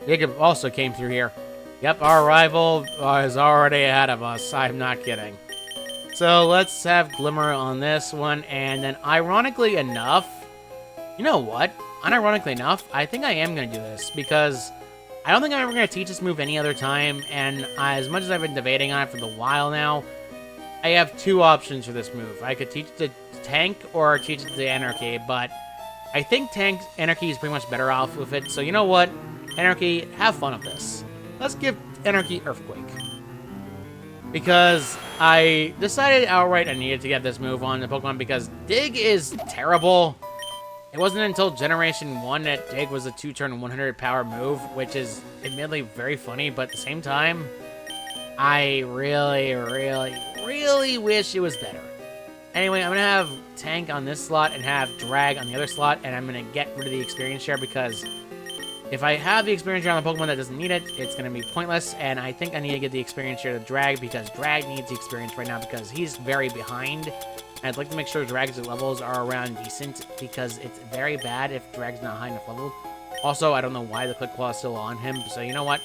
Jacob also came through here. Yep, our rival is already ahead of us. I'm not kidding. So let's have Glimmer on this one. And then ironically enough, you know what? Unironically enough, I think I am going to do this because I don't think I'm ever going to teach this move any other time, and as much as I've been debating on it for a while now, I have two options for this move. I could teach it to Tank or teach it to Anarchy, but I think Anarchy is pretty much better off with it, so you know what? Anarchy, have fun with this. Let's give Anarchy Earthquake. Because I decided outright I needed to get this move on the Pokemon because Dig is terrible. It wasn't until Generation 1 that Dig was a 2-turn 100 power move, which is admittedly very funny, but at the same time, I really wish it was better. Anyway, I'm going to have Tank on this slot and have Drag on the other slot, and I'm going to get rid of the experience share because if I have the experience share on the Pokemon that doesn't need it, it's going to be pointless, and I think I need to get the experience share to Drag because Drag needs the experience right now because he's very behind. I'd like to make sure Drag's levels are around decent because it's very bad if Drag's not high enough level. Also, I don't know why the Quick Claw is still on him, so you know what?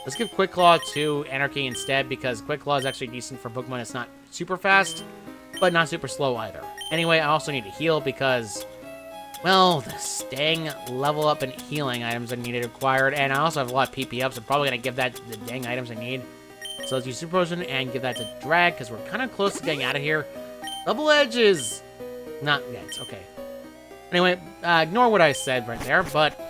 Let's give Quick Claw to Anarchy instead because Quick Claw is actually decent for Pokemon that's not super fast, but not super slow either. Anyway, I also need to heal because well, the staying level up and healing items I needed acquired, and I also have a lot of PP up, so I'm probably going to give that to the dang items I need. So let's use Super Potion and give that to Drag, because we're kind of close to getting out of here. Double Edges! Not yet, okay. Anyway, ignore what I said right there, but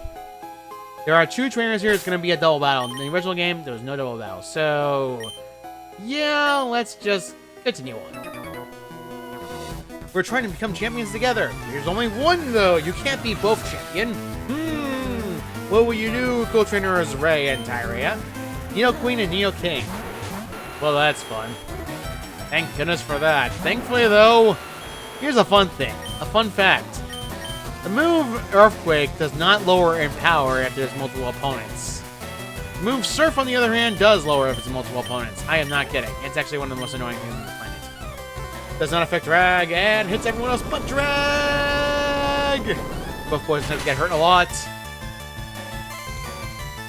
there are 2 trainers here. It's going to be a double battle. In the original game, there was no double battle. So, yeah, let's just continue on. We're trying to become champions together. There's only one, though. You can't be both champion. What will you do, co-trainers Ray and Tyria? Neo Queen and Neo King. Well, that's fun. Thank goodness for that. Thankfully, though, here's a fun thing. A fun fact. The move Earthquake does not lower in power if there's multiple opponents. The move Surf, on the other hand, does lower if it's multiple opponents. I am not kidding. It's actually one of the most annoying things on the planet. Does not affect Drag and hits everyone else but Drag! Both boys get hurt a lot.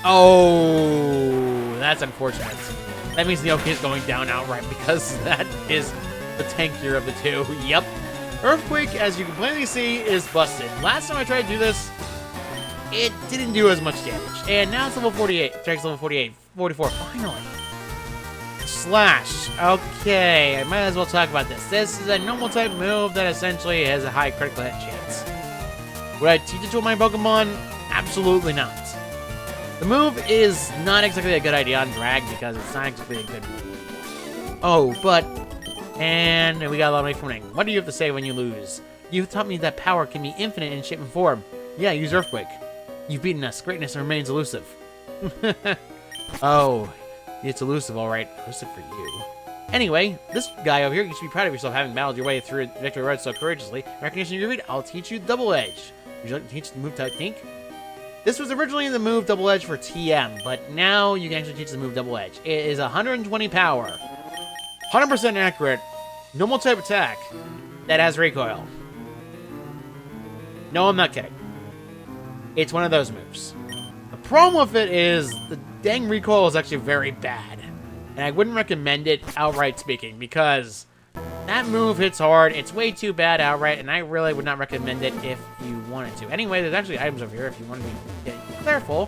Oh, that's unfortunate. That means Neo King is going down outright because that is the tankier of the 2. Yep. Earthquake, as you can plainly see, is busted. Last time I tried to do this, it didn't do as much damage. And now it's level 48. Drag's level 48. 44, finally. Slash. Okay, I might as well talk about this. This is a normal type move that essentially has a high critical hit chance. Would I teach it to my Pokemon? Absolutely not. The move is not exactly a good idea on Drag because it's not exactly a good move. Oh, but... And we got a lot of money from winning. What do you have to say when you lose? You've taught me that power can be infinite in shape and form. Yeah, use Earthquake. You've beaten us. Greatness remains elusive. Oh, it's elusive, all right. Elusive for you. Anyway, this guy over here, you should be proud of yourself having battled your way through Victory Road so courageously. In recognition of your feat, I'll teach you Double Edge. Would you like to teach the move technique? This was originally the move Double Edge for TM, but now you can actually teach the move Double Edge. It is 120 power. 100% accurate, normal type attack that has recoil. No, I'm not kidding. It's one of those moves. The problem with it is the dang recoil is actually very bad. And I wouldn't recommend it outright speaking because that move hits hard. It's way too bad outright, and I really would not recommend it if you wanted to. Anyway, there's actually items over here if you want to be careful.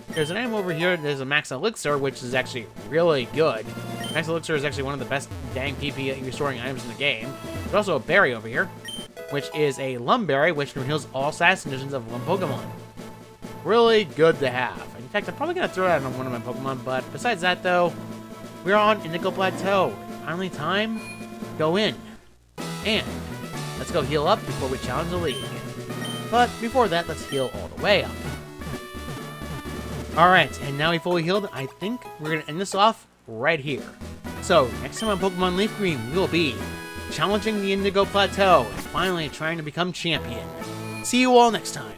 There's an item over here. There's a Max Elixir, which is actually really good. Max Elixir is actually one of the best dang PP restoring items in the game. There's also a berry over here, which is a Lum Berry, which heals all status conditions of Lum Pokemon. Really good to have. In fact, I'm probably going to throw that on one of my Pokemon, but besides that, though, we're on Indigo Plateau. Finally time to go in. And let's go heal up before we challenge the league. But before that, let's heal all the way up. Alright, and now we fully healed. I think we're going to end this off right here. So, next time on Pokemon LeafGreen, we will be challenging the Indigo Plateau and finally trying to become champion. See you all next time.